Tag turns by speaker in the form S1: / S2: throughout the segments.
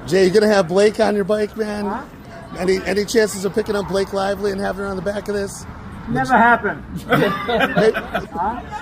S1: Jay, you gonna have Blake on your bike, man?
S2: Huh?
S1: Any chances of picking up Blake Lively and having her on the back of this?
S2: Never happened.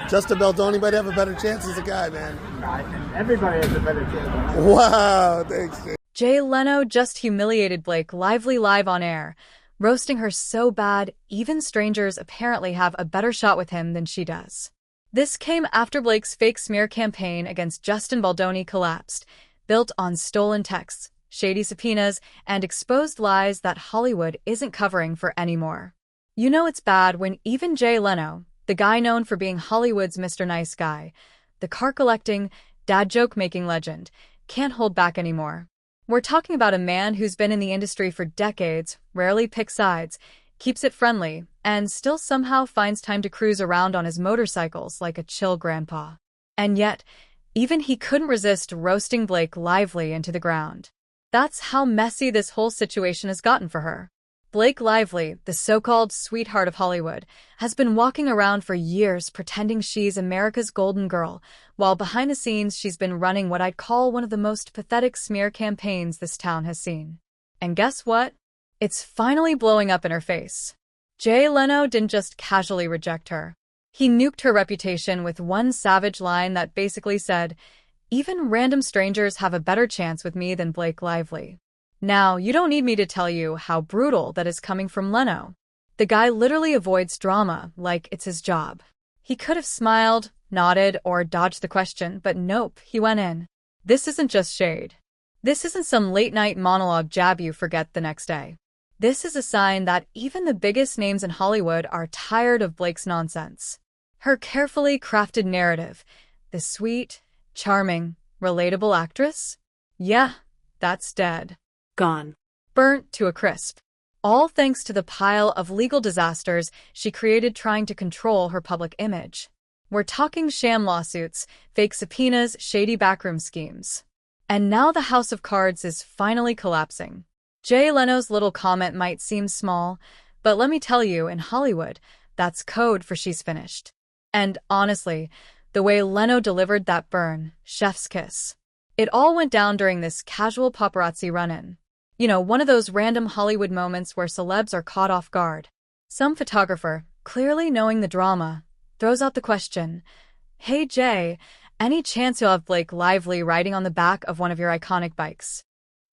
S1: Justin Baldoni might have a better chance as a guy, man.
S2: I think everybody has a better chance.
S1: Wow, thanks, Jay.
S3: Jay Leno just humiliated Blake Lively live on air, roasting her so bad even strangers apparently have a better shot with him than she does. This came after Blake's fake smear campaign against Justin Baldoni collapsed, built on stolen texts, shady subpoenas, and exposed lies that Hollywood isn't covering for anymore. You know it's bad when even Jay Leno, the guy known for being Hollywood's Mr. Nice Guy, the car-collecting, dad-joke-making legend, can't hold back anymore. We're talking about a man who's been in the industry for decades, rarely picks sides, keeps it friendly, and still somehow finds time to cruise around on his motorcycles like a chill grandpa. And yet, even he couldn't resist roasting Blake Lively into the ground. That's how messy this whole situation has gotten for her. Blake Lively, the so-called sweetheart of Hollywood, has been walking around for years pretending she's America's golden girl, while behind the scenes she's been running what I'd call one of the most pathetic smear campaigns this town has seen. And guess what? It's finally blowing up in her face. Jay Leno didn't just casually reject her. He nuked her reputation with one savage line that basically said, "Even random strangers have a better chance with me than Blake Lively." Now, you don't need me to tell you how brutal that is coming from Leno. The guy literally avoids drama like it's his job. He could have smiled, nodded, or dodged the question, but nope, he went in. This isn't just shade. This isn't some late-night monologue jab you forget the next day. This is a sign that even the biggest names in Hollywood are tired of Blake's nonsense. Her carefully crafted narrative, the sweet, charming, relatable actress? Yeah, that's dead.
S4: Gone.
S3: Burnt to a crisp. All thanks to the pile of legal disasters she created trying to control her public image. We're talking sham lawsuits, fake subpoenas, shady backroom schemes. And now the house of cards is finally collapsing. Jay Leno's little comment might seem small, but let me tell you, in Hollywood, that's code for she's finished. And honestly, the way Leno delivered that burn, chef's kiss. It all went down during this casual paparazzi run-in. You know, one of those random Hollywood moments where celebs are caught off guard. Some photographer, clearly knowing the drama, throws out the question, "Hey Jay, any chance you'll have Blake Lively riding on the back of one of your iconic bikes?"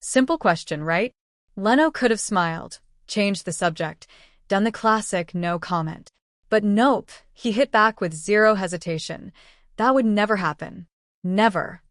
S3: Simple question, right? Leno could have smiled, changed the subject, done the classic no comment. But nope, he hit back with zero hesitation. That would never happen. Never.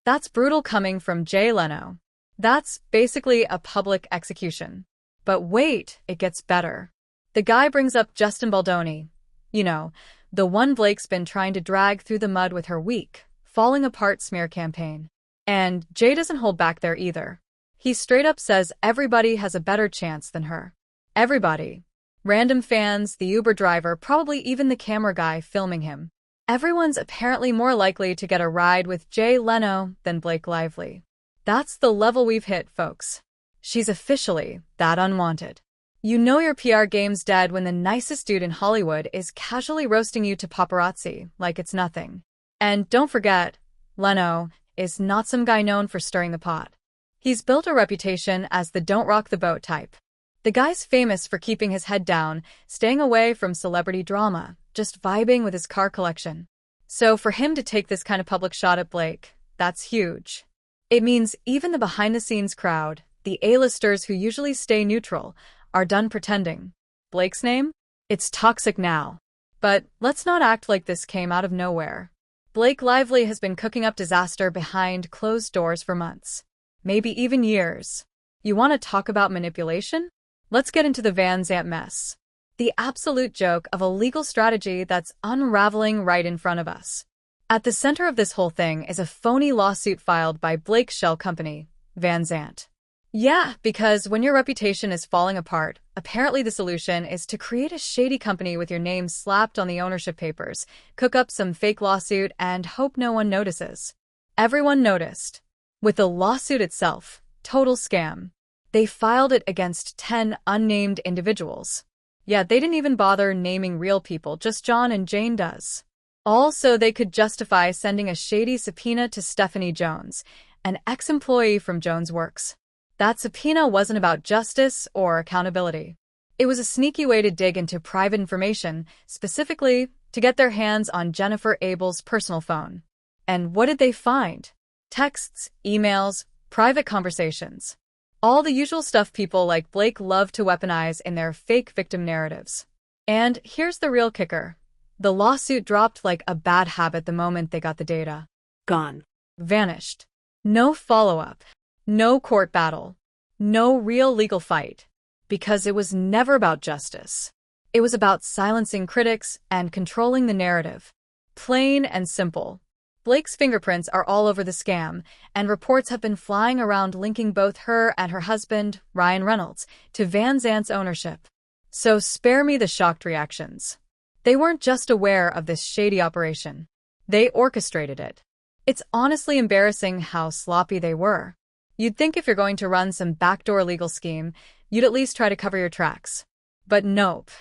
S3: That's brutal coming from Jay Leno. That's basically a public execution. But wait, it gets better. The guy brings up Justin Baldoni. You know, the one Blake's been trying to drag through the mud with her weak, falling apart smear campaign. And Jay doesn't hold back there either. He straight up says everybody has a better chance than her. Everybody. Random fans, the Uber driver, probably even the camera guy filming him. Everyone's apparently more likely to get a ride with Jay Leno than Blake Lively. That's the level we've hit, folks. She's officially that unwanted. You know your PR game's dead when the nicest dude in Hollywood is casually roasting you to paparazzi like it's nothing. And don't forget, Leno is not some guy known for stirring the pot. He's built a reputation as the don't rock the boat type. The guy's famous for keeping his head down, staying away from celebrity drama, just vibing with his car collection. So for him to take this kind of public shot at Blake, that's huge. It means even the behind-the-scenes crowd, the A-listers who usually stay neutral, are done pretending. Blake's name? It's toxic now. But let's not act like this came out of nowhere. Blake Lively has been cooking up disaster behind closed doors for months. Maybe even years. You want to talk about manipulation? Let's get into the Van Zandt mess. The absolute joke of a legal strategy that's unraveling right in front of us. At the center of this whole thing is a phony lawsuit filed by BOMBSHELL company, Van Zandt. Yeah, because when your reputation is falling apart, apparently the solution is to create a shady company with your name slapped on the ownership papers, cook up some fake lawsuit, and hope no one notices. Everyone noticed. With the lawsuit itself, total scam. They filed it against 10 unnamed individuals. Yeah, they didn't even bother naming real people, just John and Jane Does. All so they could justify sending a shady subpoena to Stephanie Jones, an ex-employee from Jones Works. That subpoena wasn't about justice or accountability. It was a sneaky way to dig into private information, specifically to get their hands on Jennifer Abel's personal phone. And what did they find? Texts, emails, private conversations. All the usual stuff people like Blake love to weaponize in their fake victim narratives. And here's the real kicker. The lawsuit dropped like a bad habit the moment they got the data.
S4: Gone.
S3: Vanished. No follow-up. No court battle. No real legal fight. Because it was never about justice. It was about silencing critics and controlling the narrative. Plain and simple. Blake's fingerprints are all over the scam, and reports have been flying around linking both her and her husband, Ryan Reynolds, to Van Zant's ownership. So spare me the shocked reactions. They weren't just aware of this shady operation. They orchestrated it. It's honestly embarrassing how sloppy they were. You'd think if you're going to run some backdoor legal scheme, you'd at least try to cover your tracks. But nope.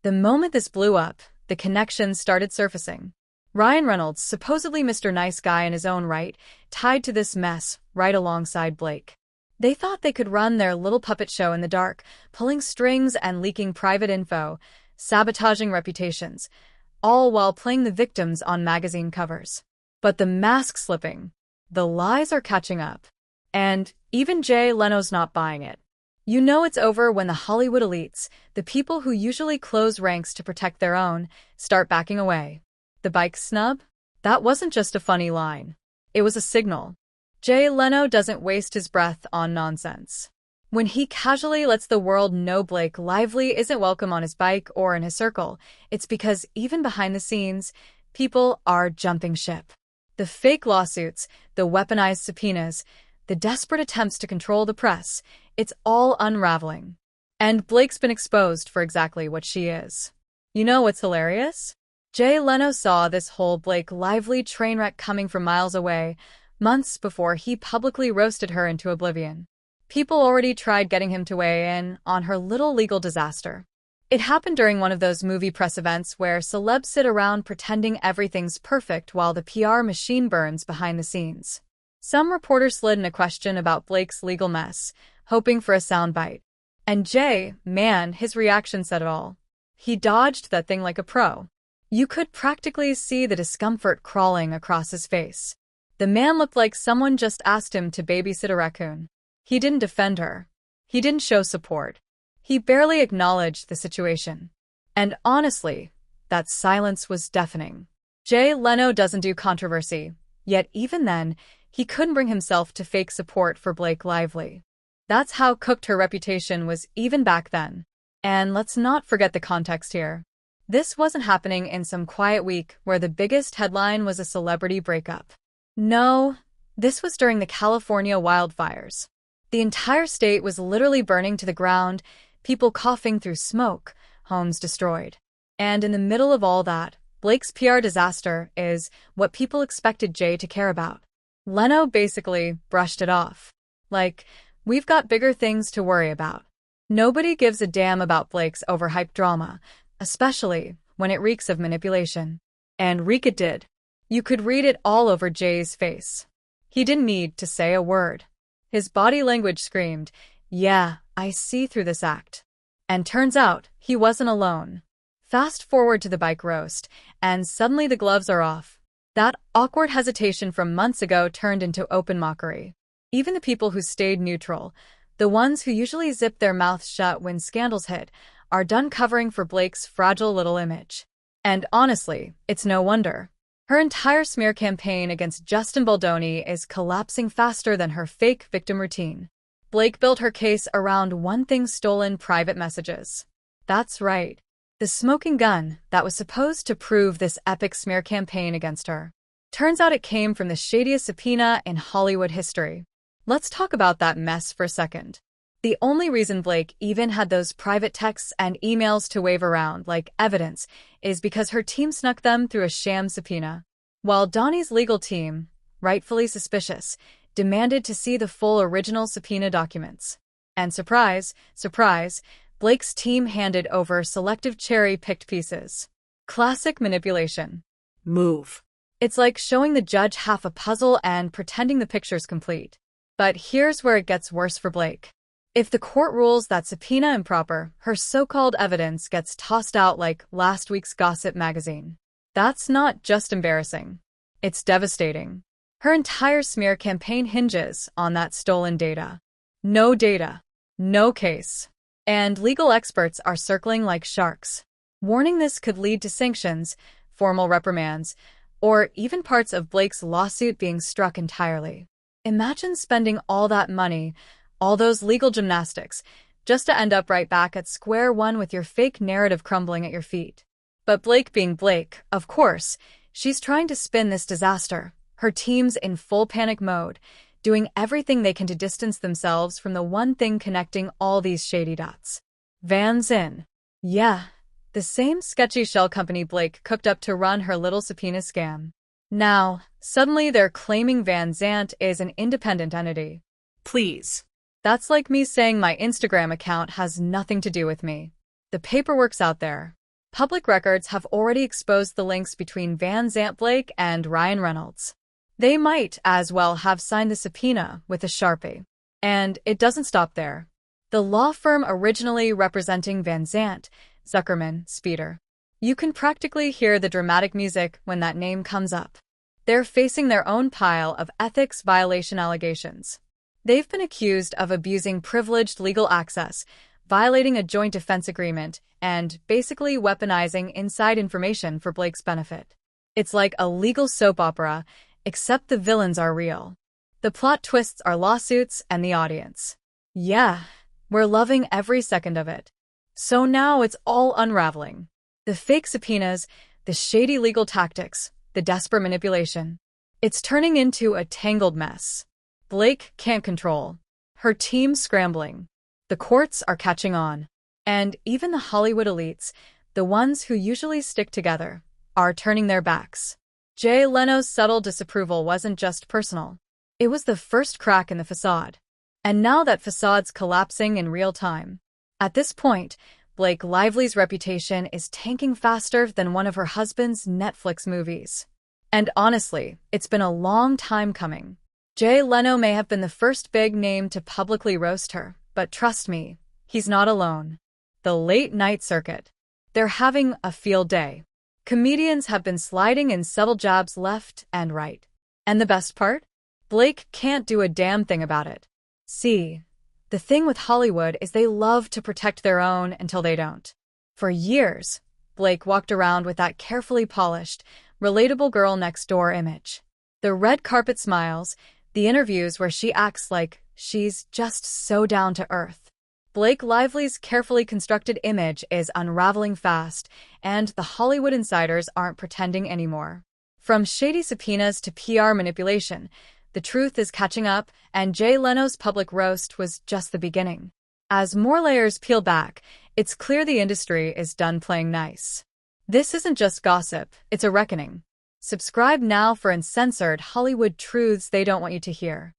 S3: The moment this blew up, the connections started surfacing. Ryan Reynolds, supposedly Mr. Nice Guy in his own right, tied to this mess right alongside Blake. They thought they could run their little puppet show in the dark, pulling strings and leaking private info, sabotaging reputations, all while playing the victims on magazine covers. But the mask's slipping. The lies are catching up. And even Jay Leno's not buying it. You know it's over when the Hollywood elites, the people who usually close ranks to protect their own, start backing away. The bike snub? That wasn't just a funny line. It was a signal. Jay Leno doesn't waste his breath on nonsense. When he casually lets the world know Blake Lively isn't welcome on his bike or in his circle, it's because even behind the scenes, people are jumping ship. The fake lawsuits, the weaponized subpoenas, the desperate attempts to control the press, it's all unraveling. And Blake's been exposed for exactly what she is. You know what's hilarious? Jay Leno saw this whole Blake Lively train wreck coming from miles away, months before he publicly roasted her into oblivion. People already tried getting him to weigh in on her little legal disaster. It happened during one of those movie press events where celebs sit around pretending everything's perfect while the PR machine burns behind the scenes. Some reporter slid in a question about Blake's legal mess, hoping for a soundbite. And Jay, man, his reaction said it all. He dodged that thing like a pro. You could practically see the discomfort crawling across his face. The man looked like someone just asked him to babysit a raccoon. He didn't defend her. He didn't show support. He barely acknowledged the situation. And honestly, that silence was deafening. Jay Leno doesn't do controversy, yet even then, he couldn't bring himself to fake support for Blake Lively. That's how cooked her reputation was even back then. And let's not forget the context here. This wasn't happening in some quiet week where the biggest headline was a celebrity breakup. No, this was during the California wildfires. The entire state was literally burning to the ground, people coughing through smoke, homes destroyed. And in the middle of all that, Blake's PR disaster is what people expected Jay to care about. Leno basically brushed it off. Like, we've got bigger things to worry about. Nobody gives a damn about Blake's overhyped drama, especially when it reeks of manipulation. And reek it did. You could read it all over Jay's face. He didn't need to say a word. His body language screamed, "Yeah, I see through this act." And turns out, he wasn't alone. Fast forward to the bike roast, and suddenly the gloves are off. That awkward hesitation from months ago turned into open mockery. Even the people who stayed neutral, the ones who usually zip their mouths shut when scandals hit, are done covering for Blake's fragile little image. And honestly, it's no wonder. Her entire smear campaign against Justin Baldoni is collapsing faster than her fake victim routine. Blake built her case around one thing: stolen private messages. That's right. The smoking gun that was supposed to prove this epic smear campaign against her. Turns out it came from the shadiest subpoena in Hollywood history. Let's talk about that mess for a second. The only reason Blake even had those private texts and emails to wave around like evidence is because her team snuck them through a sham subpoena. While Donnie's legal team, rightfully suspicious, demanded to see the full original subpoena documents. And surprise, surprise, Blake's team handed over selective cherry-picked pieces. Classic manipulation.
S4: Move.
S3: It's like showing the judge half a puzzle and pretending the picture's complete. But here's where it gets worse for Blake. If the court rules that subpoena improper, her so-called evidence gets tossed out like last week's gossip magazine. That's not just embarrassing. It's devastating. Her entire smear campaign hinges on that stolen data. No data. No case. And legal experts are circling like sharks, warning this could lead to sanctions, formal reprimands, or even parts of Blake's lawsuit being struck entirely. Imagine spending all that money, all those legal gymnastics, just to end up right back at square one with your fake narrative crumbling at your feet. But Blake being Blake, of course, she's trying to spin this disaster. Her team's in full panic mode, doing everything they can to distance themselves from the one thing connecting all these shady dots. Van Zant. Yeah, the same sketchy shell company Blake cooked up to run her little subpoena scam. Now, suddenly they're claiming Van Zant is an independent entity. Please. That's like me saying my Instagram account has nothing to do with me. The paperwork's out there. Public records have already exposed the links between Van Zant Blake and Ryan Reynolds. They might as well have signed the subpoena with a Sharpie. And it doesn't stop there. The law firm originally representing Van Zant, Zuckerman, Speeder. You can practically hear the dramatic music when that name comes up. They're facing their own pile of ethics violation allegations. They've been accused of abusing privileged legal access, violating a joint defense agreement, and basically weaponizing inside information for Blake's benefit. It's like a legal soap opera, except the villains are real. The plot twists are lawsuits and the audience. Yeah, we're loving every second of it. So now it's all unraveling. The fake subpoenas, the shady legal tactics, the desperate manipulation. It's turning into a tangled mess. Blake can't control. Her team's scrambling. The courts are catching on. And even the Hollywood elites, the ones who usually stick together, are turning their backs. Jay Leno's subtle disapproval wasn't just personal. It was the first crack in the facade. And now that facade's collapsing in real time. At this point, Blake Lively's reputation is tanking faster than one of her husband's Netflix movies. And honestly, it's been a long time coming. Jay Leno may have been the first big name to publicly roast her, but trust me, he's not alone. The late-night circuit. They're having a field day. Comedians have been sliding in subtle jabs left and right. And the best part? Blake can't do a damn thing about it. See, the thing with Hollywood is they love to protect their own until they don't. For years, Blake walked around with that carefully polished, relatable girl next door image. The red carpet smiles, the interviews where she acts like she's just so down to earth. Blake Lively's carefully constructed image is unraveling fast, and the Hollywood insiders aren't pretending anymore. From shady subpoenas to PR manipulation, the truth is catching up, and Jay Leno's public roast was just the beginning. As more layers peel back, it's clear the industry is done playing nice. This isn't just gossip, it's a reckoning. Subscribe now for uncensored Hollywood truths they don't want you to hear.